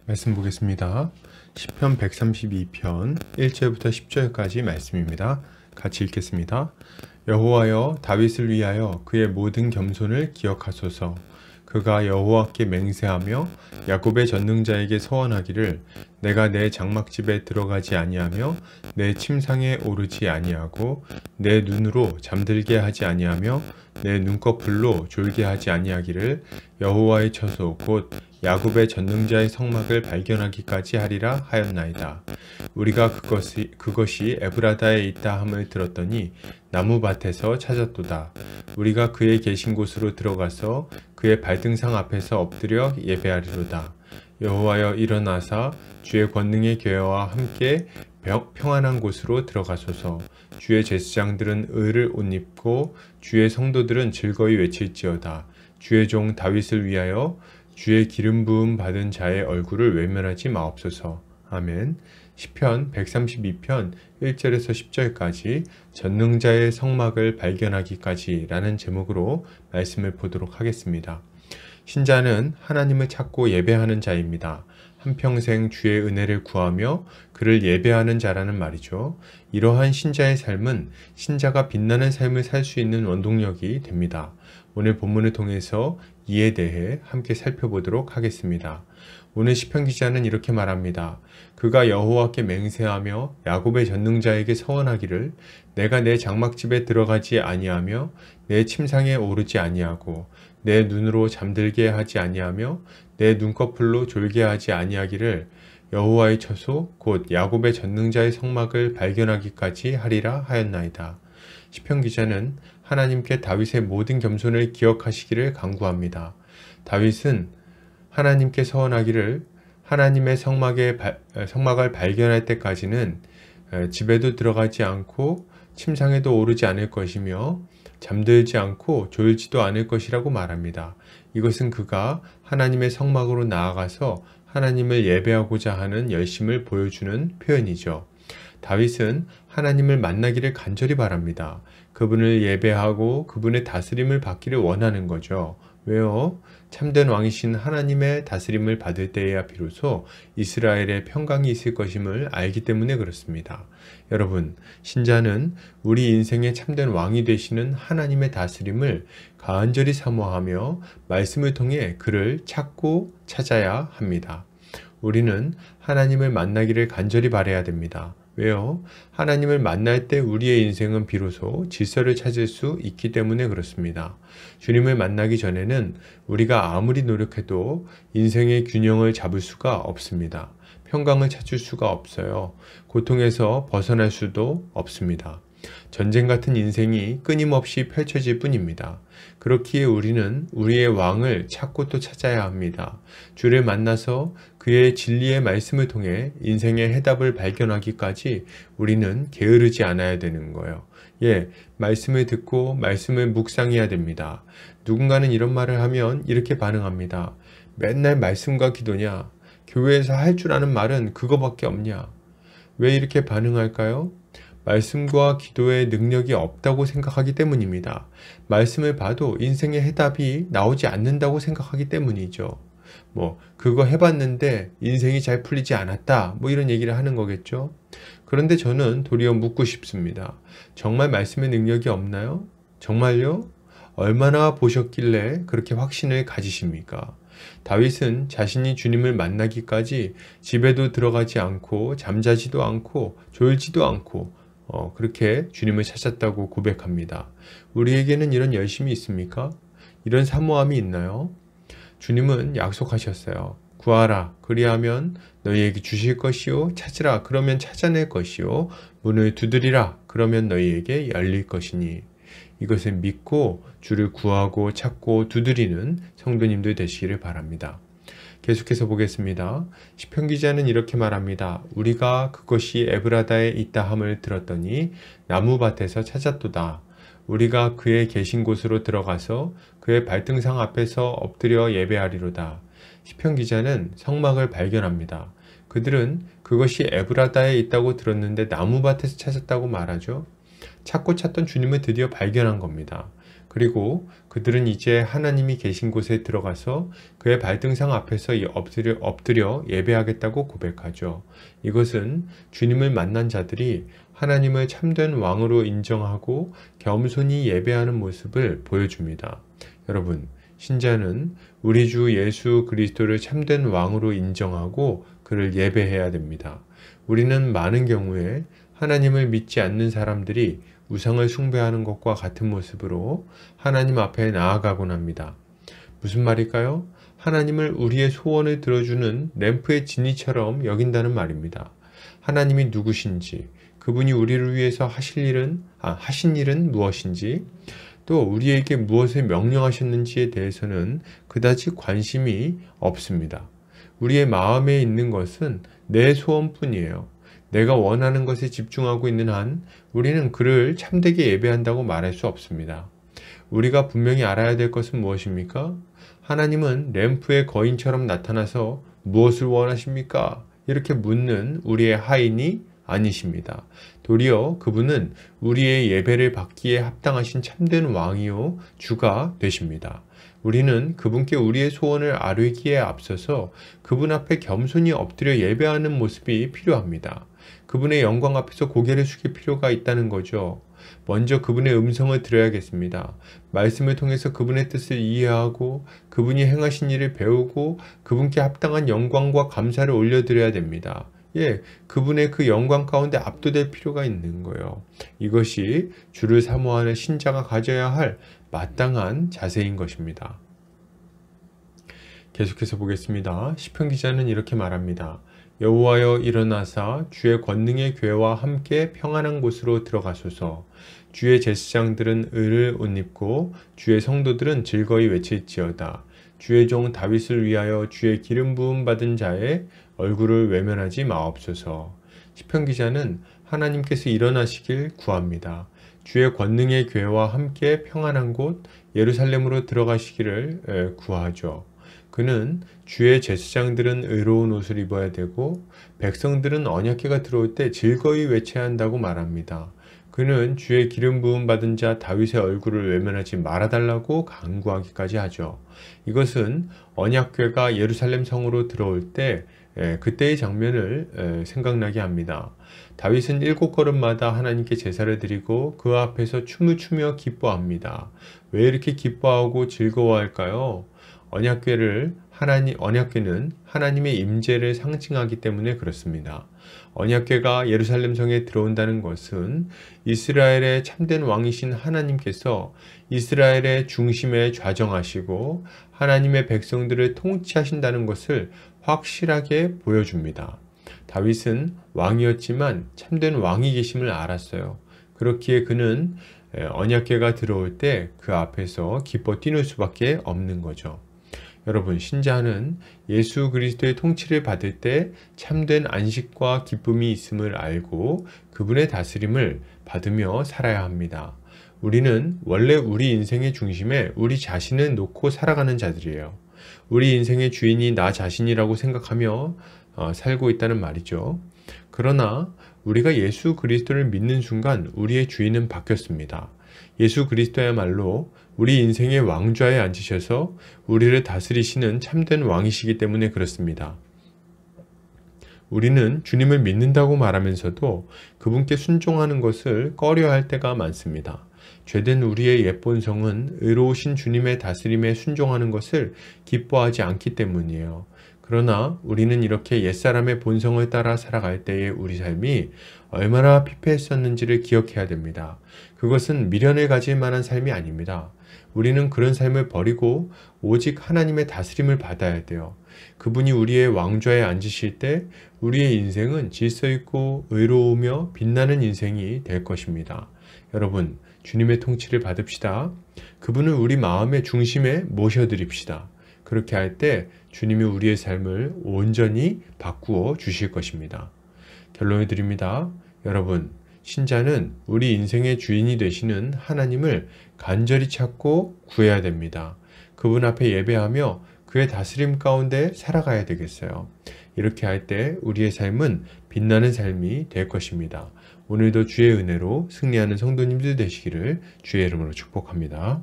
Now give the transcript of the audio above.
말씀 보겠습니다. 시편 132편 1절부터 10절까지 말씀입니다. 같이 읽겠습니다. 여호와여, 다윗을 위하여 그의 모든 겸손을 기억하소서. 그가 여호와께 맹세하며 야곱의 전능자에게 서원하기를 내가 내 장막집에 들어가지 아니하며 내 침상에 오르지 아니하고 내 눈으로 잠들게 하지 아니하며 내 눈꺼풀로 졸게 하지 아니하기를 여호와의 처소 곧 야곱의 전능자의 성막을 발견하기까지 하리라 하였나이다. 우리가 그것이 에브라다에 있다 함을 들었더니 나무밭에서 찾았도다. 우리가 그의 계신 곳으로 들어가서 그의 발등상 앞에서 엎드려 예배하리로다. 여호와여, 일어나사 주의 권능의 교회와 함께 평안한 곳으로 들어가소서. 주의 제사장들은 의를 옷 입고 주의 성도들은 즐거이 외칠지어다. 주의 종 다윗을 위하여 주의 기름 부음 받은 자의 얼굴을 외면하지 마옵소서. 아멘. 시편 132편 1절에서 10절까지 전능자의 성막을 발견하기까지 라는 제목으로 말씀을 보도록 하겠습니다. 신자는 하나님을 찾고 예배하는 자입니다. 한평생 주의 은혜를 구하며 그를 예배하는 자라는 말이죠. 이러한 신자의 삶은 신자가 빛나는 삶을 살 수 있는 원동력이 됩니다. 오늘 본문을 통해서 이에 대해 함께 살펴보도록 하겠습니다. 오늘 시편 기자는 이렇게 말합니다. 그가 여호와께 맹세하며 야곱의 전능자에게 서원하기를 내가 내 장막집에 들어가지 아니하며 내 침상에 오르지 아니하고 내 눈으로 잠들게 하지 아니하며 내 눈꺼풀로 졸게 하지 아니하기를 여호와의 처소 곧 야곱의 전능자의 성막을 발견하기까지 하리라 하였나이다. 시편 기자는 하나님께 다윗의 모든 겸손을 기억하시기를 간구합니다. 다윗은 하나님께 서원하기를 하나님의 성막을 발견할 때까지는 집에도 들어가지 않고 침상에도 오르지 않을 것이며 잠들지 않고 졸지도 않을 것이라고 말합니다. 이것은 그가 하나님의 성막으로 나아가서 하나님을 예배하고자 하는 열심을 보여주는 표현이죠. 다윗은 하나님을 만나기를 간절히 바랍니다. 그분을 예배하고 그분의 다스림을 받기를 원하는 거죠. 왜요? 참된 왕이신 하나님의 다스림을 받을 때에야 비로소 이스라엘의 평강이 있을 것임을 알기 때문에 그렇습니다. 여러분, 신자는 우리 인생의 참된 왕이 되시는 하나님의 다스림을 간절히 사모하며 말씀을 통해 그를 찾고 찾아야 합니다. 우리는 하나님을 만나기를 간절히 바라야 됩니다. 왜요? 하나님을 만날 때 우리의 인생은 비로소 질서를 찾을 수 있기 때문에 그렇습니다. 주님을 만나기 전에는 우리가 아무리 노력해도 인생의 균형을 잡을 수가 없습니다. 평강을 찾을 수가 없어요. 고통에서 벗어날 수도 없습니다. 전쟁 같은 인생이 끊임없이 펼쳐질 뿐입니다. 그렇기에 우리는 우리의 왕을 찾고 또 찾아야 합니다. 주를 만나서 그의 진리의 말씀을 통해 인생의 해답을 발견하기까지 우리는 게으르지 않아야 되는 거예요. 말씀을 듣고 말씀을 묵상해야 됩니다. 누군가는 이런 말을 하면 이렇게 반응합니다. 맨날 말씀과 기도냐? 교회에서 할 줄 아는 말은 그거밖에 없냐? 왜 이렇게 반응할까요? 말씀과 기도의 능력이 없다고 생각하기 때문입니다. 말씀을 봐도 인생의 해답이 나오지 않는다고 생각하기 때문이죠. 그거 해봤는데 인생이 잘 풀리지 않았다. 이런 얘기를 하는 거겠죠. 그런데 저는 도리어 묻고 싶습니다. 정말 말씀의 능력이 없나요? 정말요? 얼마나 보셨길래 그렇게 확신을 가지십니까? 다윗은 자신이 주님을 만나기까지 집에도 들어가지 않고 잠자지도 않고 졸지도 않고 그렇게 주님을 찾았다고 고백합니다. 우리에게는 이런 열심이 있습니까? 이런 사모함이 있나요? 주님은 약속하셨어요. 구하라, 그리하면 너희에게 주실 것이요. 찾으라, 그러면 찾아낼 것이요. 문을 두드리라, 그러면 너희에게 열릴 것이니. 이것을 믿고 주를 구하고 찾고 두드리는 성도님들 되시기를 바랍니다. 계속해서 보겠습니다. 시편 기자는 이렇게 말합니다. 우리가 그것이 에브라다에 있다 함을 들었더니 나무밭에서 찾았도다. 우리가 그의 계신 곳으로 들어가서 그의 발등상 앞에서 엎드려 예배하리로다. 시편 기자는 성막을 발견합니다. 그들은 그것이 에브라다에 있다고 들었는데 나무밭에서 찾았다고 말하죠. 찾고 찾던 주님을 드디어 발견한 겁니다. 그리고 그들은 이제 하나님이 계신 곳에 들어가서 그의 발등상 앞에서 엎드려 예배하겠다고 고백하죠. 이것은 주님을 만난 자들이 하나님을 참된 왕으로 인정하고 겸손히 예배하는 모습을 보여줍니다. 여러분, 신자는 우리 주 예수 그리스도를 참된 왕으로 인정하고 그를 예배해야 됩니다. 우리는 많은 경우에 하나님을 믿지 않는 사람들이 우상을 숭배하는 것과 같은 모습으로 하나님 앞에 나아가곤 합니다. 무슨 말일까요? 하나님을 우리의 소원을 들어주는 램프의 지니처럼 여긴다는 말입니다. 하나님이 누구신지, 그분이 우리를 위해서 하신 일은 무엇인지, 또 우리에게 무엇을 명령하셨는지에 대해서는 그다지 관심이 없습니다. 우리의 마음에 있는 것은 내 소원뿐이에요. 내가 원하는 것에 집중하고 있는 한 우리는 그를 참되게 예배한다고 말할 수 없습니다. 우리가 분명히 알아야 될 것은 무엇입니까? 하나님은 램프의 거인처럼 나타나서 무엇을 원하십니까? 이렇게 묻는 우리의 하인이 아니십니다. 도리어 그분은 우리의 예배를 받기에 합당하신 참된 왕이요 주가 되십니다. 우리는 그분께 우리의 소원을 아뢰기에 앞서서 그분 앞에 겸손히 엎드려 예배하는 모습이 필요합니다. 그분의 영광 앞에서 고개를 숙일 필요가 있다는 거죠. 먼저 그분의 음성을 들어야겠습니다. 말씀을 통해서 그분의 뜻을 이해하고 그분이 행하신 일을 배우고 그분께 합당한 영광과 감사를 올려드려야 됩니다. 그분의 그 영광 가운데 압도될 필요가 있는 거예요. 이것이 주를 사모하는 신자가 가져야 할 마땅한 자세인 것입니다. 계속해서 보겠습니다. 시편 기자는 이렇게 말합니다. 여호와여 일어나사 주의 권능의 궤와 함께 평안한 곳으로 들어가소서. 주의 제사장들은 의를 옷 입고 주의 성도들은 즐거이 외칠지어다. 주의 종 다윗을 위하여 주의 기름 부음 받은 자의 얼굴을 외면하지 마옵소서. 시편 기자는 하나님께서 일어나시길 구합니다. 주의 권능의 궤와 함께 평안한 곳 예루살렘으로 들어가시기를 구하죠. 그는 주의 제사장들은 의로운 옷을 입어야 되고 백성들은 언약궤가 들어올 때 즐거이 외쳐야 한다고 말합니다. 그는 주의 기름 부음 받은 자 다윗의 얼굴을 외면하지 말아달라고 간구하기까지 하죠. 이것은 언약궤가 예루살렘 성으로 들어올 때 그때의 장면을 생각나게 합니다. 다윗은 7걸음마다 하나님께 제사를 드리고 그 앞에서 춤을 추며 기뻐합니다. 왜 이렇게 기뻐하고 즐거워할까요? 언약궤는 하나님의 임재를 상징하기 때문에 그렇습니다. 언약궤가 예루살렘 성에 들어온다는 것은 이스라엘의 참된 왕이신 하나님께서 이스라엘의 중심에 좌정하시고 하나님의 백성들을 통치하신다는 것을 확실하게 보여줍니다. 다윗은 왕이었지만 참된 왕이 계심을 알았어요. 그렇기에 그는 언약궤가 들어올 때 그 앞에서 기뻐 뛰는 수밖에 없는 거죠. 여러분, 신자는 예수 그리스도의 통치를 받을 때 참된 안식과 기쁨이 있음을 알고 그분의 다스림을 받으며 살아야 합니다. 우리는 원래 우리 인생의 중심에 우리 자신을 놓고 살아가는 자들이에요. 우리 인생의 주인이 나 자신이라고 생각하며 살고 있다는 말이죠. 그러나 우리가 예수 그리스도를 믿는 순간 우리의 주인은 바뀌었습니다. 예수 그리스도야말로 우리 인생의 왕좌에 앉으셔서 우리를 다스리시는 참된 왕이시기 때문에 그렇습니다. 우리는 주님을 믿는다고 말하면서도 그분께 순종하는 것을 꺼려할 때가 많습니다. 죄된 우리의 옛 본성은 의로우신 주님의 다스림에 순종하는 것을 기뻐하지 않기 때문이에요. 그러나 우리는 이렇게 옛사람의 본성을 따라 살아갈 때의 우리 삶이 얼마나 피폐했었는지를 기억해야 됩니다. 그것은 미련을 가질 만한 삶이 아닙니다. 우리는 그런 삶을 버리고 오직 하나님의 다스림을 받아야 돼요. 그분이 우리의 왕좌에 앉으실 때 우리의 인생은 질서 있고 의로우며 빛나는 인생이 될 것입니다. 여러분, 주님의 통치를 받읍시다. 그분을 우리 마음의 중심에 모셔드립시다. 그렇게 할 때 주님이 우리의 삶을 온전히 바꾸어 주실 것입니다. 결론을 드립니다. 여러분, 신자는 우리 인생의 주인이 되시는 하나님을 간절히 찾고 구해야 됩니다. 그분 앞에 예배하며 그의 다스림 가운데 살아가야 되겠어요. 이렇게 할 때 우리의 삶은 빛나는 삶이 될 것입니다. 오늘도 주의 은혜로 승리하는 성도님들 되시기를 주의 이름으로 축복합니다.